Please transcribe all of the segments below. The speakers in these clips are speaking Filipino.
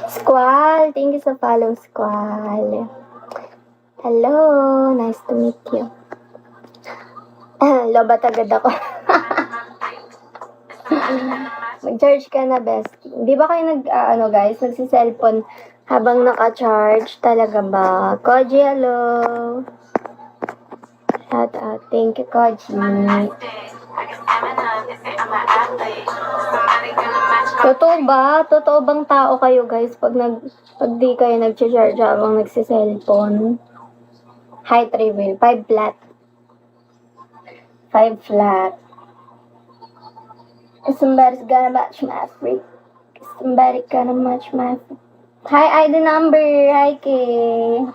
Squall, thank you sa follow, Squall. Hello, nice to meet you. Lobat agad ako. Mag-charge ka na, bestie. Di ba kayo guys, nagsi-cellphone habang naka-charge? Talaga ba? Koji, hello. Shout out. Thank you, Koji. Totoo ba? Totoo bang tao kayo, guys, pag di kayo nag-charge habang nagsi-cellphone? Height reveal. 5 flat. 5 flat. Somebody's gonna match my freak. Somebody gonna match my freak. Hi, ID number. Hi, Kay.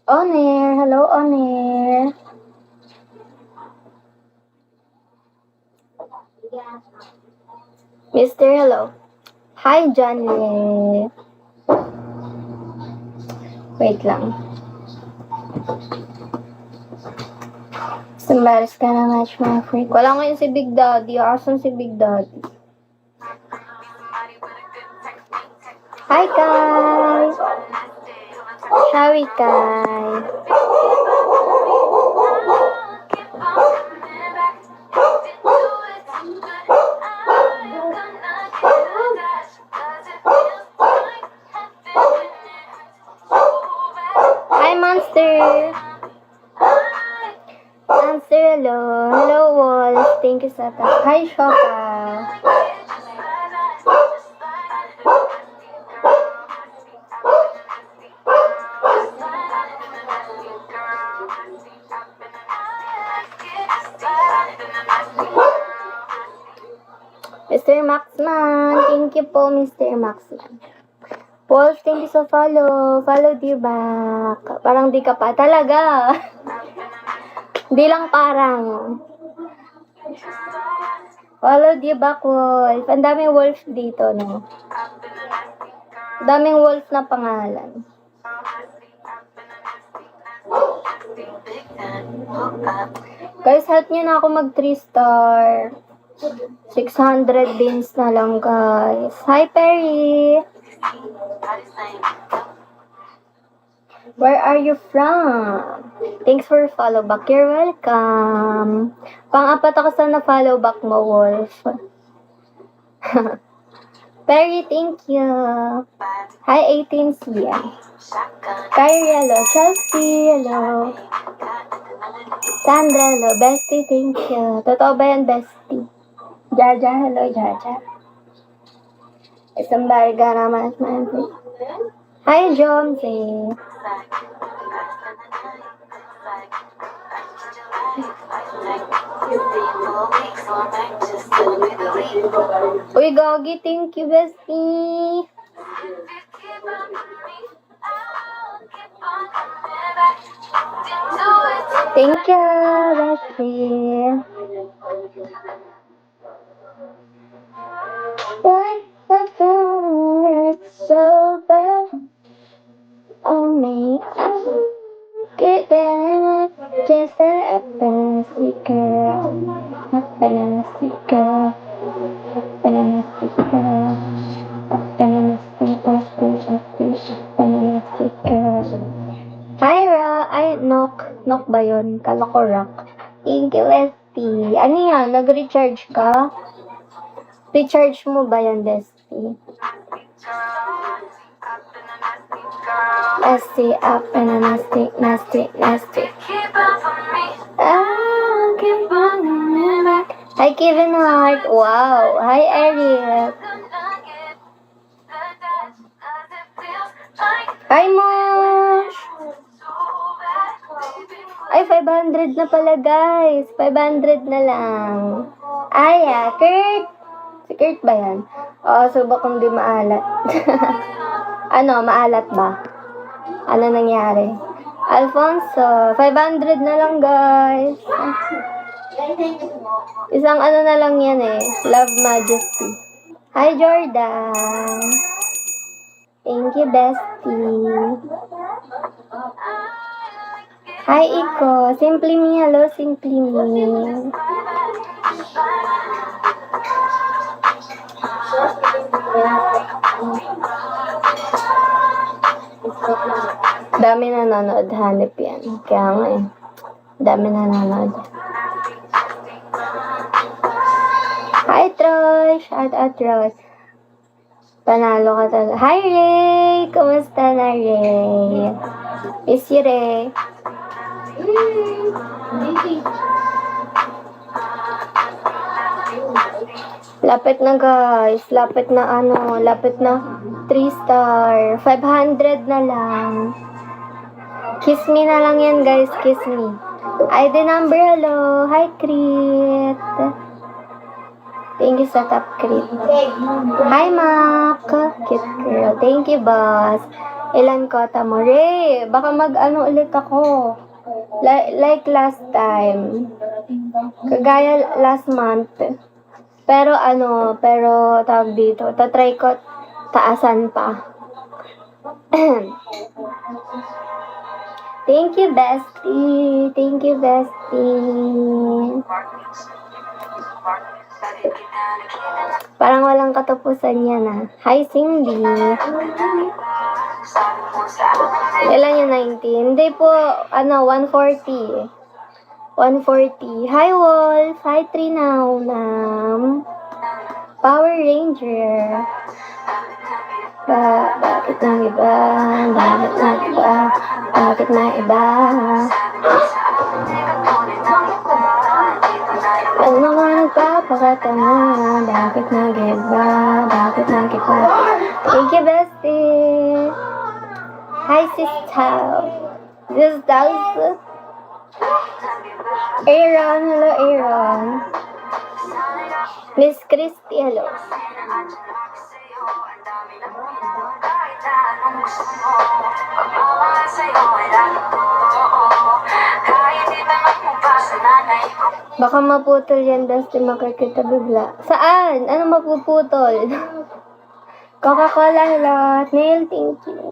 On air. Hello, on air. Mr. Hello. Hi, Johnny. Wait lang. Somebody's gonna match my freak. Wala ngayon si Big Daddy. Asan si Big Daddy? Hi, Kai. Shawi, Kai. Hi, Monster. Monster, hello. Hello, Wolf. Thank you sa Hi, Shoka. Mr. Maxman. Thank you po, Mr. Maxman. Wolf, thank you sa follow. Follow dear back. Parang di ka pa. Talaga. Di lang parang. Follow dear back, Wolf. Ang daming Wolf dito, no? Daming Wolf na pangalan. Guys, help nyo na ako mag 3-star. 600 beans na lang, guys. Hi, Perry. Where are you from? Thanks for follow back. You're welcome. Pang-apat ako sa na-follow back mo, Wolf. Perry, thank you. Hi, 18 CM. Kyrie, hello. Chelsea, hello. Sandra, hello. Bestie, thank you. Totoo ba yan, Bestie? Jaja, hello, Jaja. Somebody gonna match my freak. Hi, Jomsy. Uy, Gogi, thank you, bestie. Thank you, bestie. It's so bad on me. Get there, just a fancy girl, a fancy girl, a fancy girl, a fancy girl. Hi, Ra. Ay, Nok ba yun? Kala ko rock. Thank you, Bestie. Ano yan? Nag-recharge ka? Recharge mo ba yan, Bestie? Nasty, up and a nasty. Hi, Kevin Hart. Wow. Hi, Eric. Hi, Mosh. Ay, 500 na pala, guys. 500 na lang. Ay, Kurt. Si Kurt ba yan? Oo, subok kung di maalat. Ano, maalat ba? Ano nangyari? Alfonso, 500 na lang, guys. Isang ano na lang yan eh. Love Majesty. Hi, Jordan. Thank you, bestie. Hi, Iko. Simply me. Hello, Simply me. Dami nanonood. Hanip yan. Kaya nga eh. Dami nanonood. Hi, Troy. Shout out, Troy. Panalo ka talaga. Hi, Ray! Kumusta na, Ray? Miss you, Ray. Lapit na, guys. Lapit na 3 star. 500 na lang. Kiss me na lang yan, guys. Kiss me. ID number, hello. Hi, Crit. Thank you sa top, Crit. Hi, Mac. Cute girl. Thank you, boss. Ilan kota mo? Ray, baka ulit ako. Like last time. Kagaya last month. Pero tawag dito. Tatry ko taasan pa. Thank you, bestie. Thank you, bestie. Parang walang katapusan yan, ah. Hi, Cindy. Ilan yung 19? Hindi po, 140. 140. Hi, Wolf. Hi, Trinaw. Power Ranger. Bakit nang iba? Bakit nang iba? Bakit na iba? Ano nga nagpapakatanga? Bakit nag-iba? Bakit nag-iba? Thank you, bestie. Hi, sister. Aaron. Hello, Aaron. Miss Christy, hello. Baka maputol yan, Dusty, makikita bigla. Saan? Ano mapuputol? Coca-Cola, hello. Nail, thank you.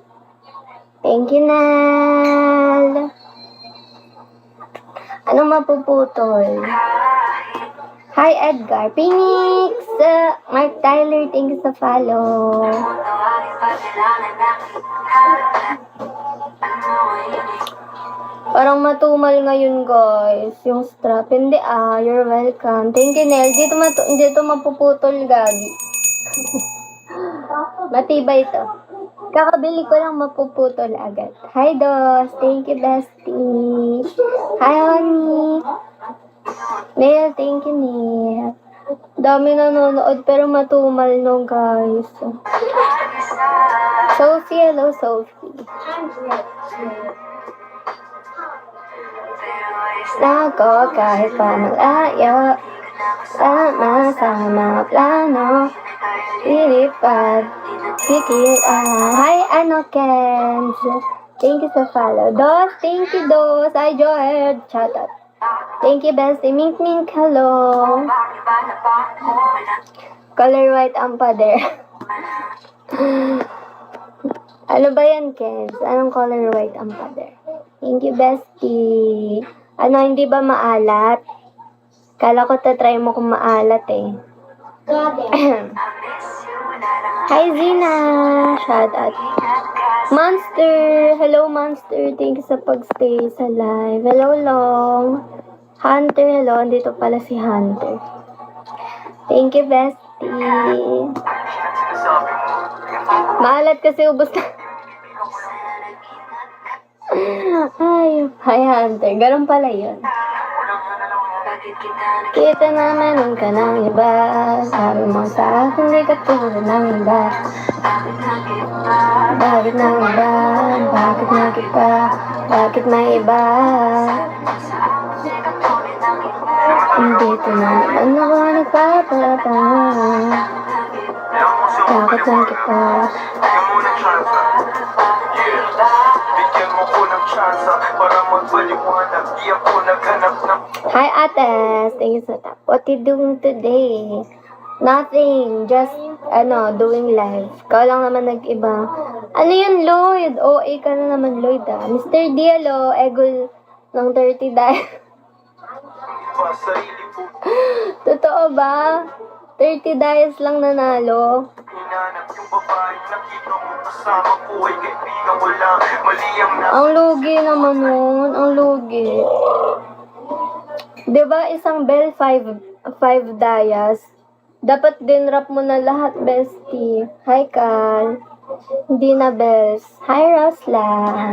Thank you, Nal. Anong mapuputol? Hi, Edgar. Phoenix. Mark Tyler, thank you sa follow. Parang matumal ngayon, guys. Yung strap. Hindi, you're welcome. Thank you, Nel. Dito mapuputol, gagi. Matibay ito. Kakabili ko lang mapuputol agad. Hi, Dos. Thank you, bestie. Hi, honey. Nel, thank you, Nel. Dami nanonood pero matumal no, guys. Sophie, hello, Sophie. Nako kahit pa malayo, sama-sama plano, ilipad, hikit, hi, Kenz. Thank you sa follow. Dos, thank you, Dos. Hi, George. Shout out. Thank you, bestie. Mink, mink, hello. Color white ang pader. Ano ba yan, Kenz? Anong color white ang pader? Thank you, bestie. Hindi ba maalat? Kala ko tatry mo kung maalat eh. Hi, Zina. Shout out. Monster. Hello, Monster. Thank you sa pagstay sa live. Hello, Long. Hunter, hello. Andito pala si Hunter. Thank you, bestie. Maalat kasi ubos na. Hi, Hunter. Ganun pala yun. Kita naman ka ng iba. Sabi mo sa akin, di ka tulad ng iba. Bakit ng iba? Bakit nag-iba? Bakit may iba? Dito na naman ako nagpapatanga. Bakit nag-iba? Hi, Ates. Thank you so much. What you doing today? Nothing. Just, doing live. Ikaw lang naman nag-iba. Ano yun, Lloyd? OA ka na naman, Lloyd, ah. Mr. Diallo, Egol ng 30 dias. Totoo ba? 30 dias lang nanalo. Ang lugi naman nun. Ang lugi. Diba isang bell 5 dias? Dapat din rap mo na lahat, bestie. Hi, Carl. Hindi na bells. Hi, Roslan.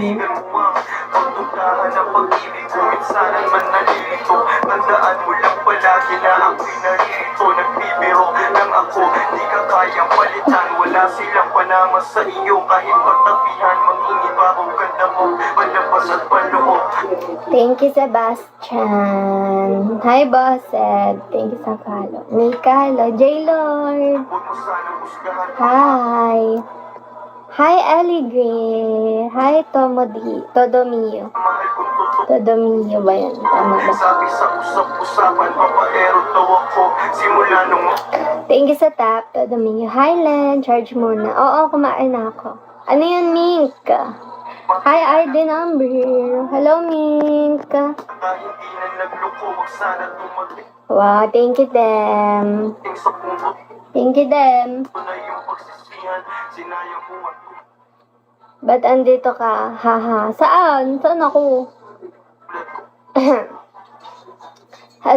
Pagtutahan ng pag-ibig ko, minsanan man nalilito. Tandaan mo lang palagi na ako'y narito. Nagbibiro lang ako, di ka kayang palitan. Wala silang panama sa iyo, kahit pagtapihan. Mangingibabaw ganda mo, palabas at paloob. Thank you, Sebastian. Hi, Bossed. Thank you sa follow. Mika, hello. J-Lord. Huwag mo sanang husgahan. Hi. Hi, Ellie Gray. Hi, Todomio. Mahal kong totoo. Todomio ba yan? Tama ba? Sabi sa usap-usapan, papaero daw ako. Simula nung Thank you sa tap, Todomio. Hi, Len. Charge muna. Oo, kumain na ako. Ano yun, Mink? Hi, ID number. Hello, Mink. hindi na nagloko, wag sana tumating Wow, thank you, them. sa puso. Thank you, them. Ito na yung pagsisihan, sinayang ko at Ba't andito ka? Haha. Saan? Saan ako? tulad ko.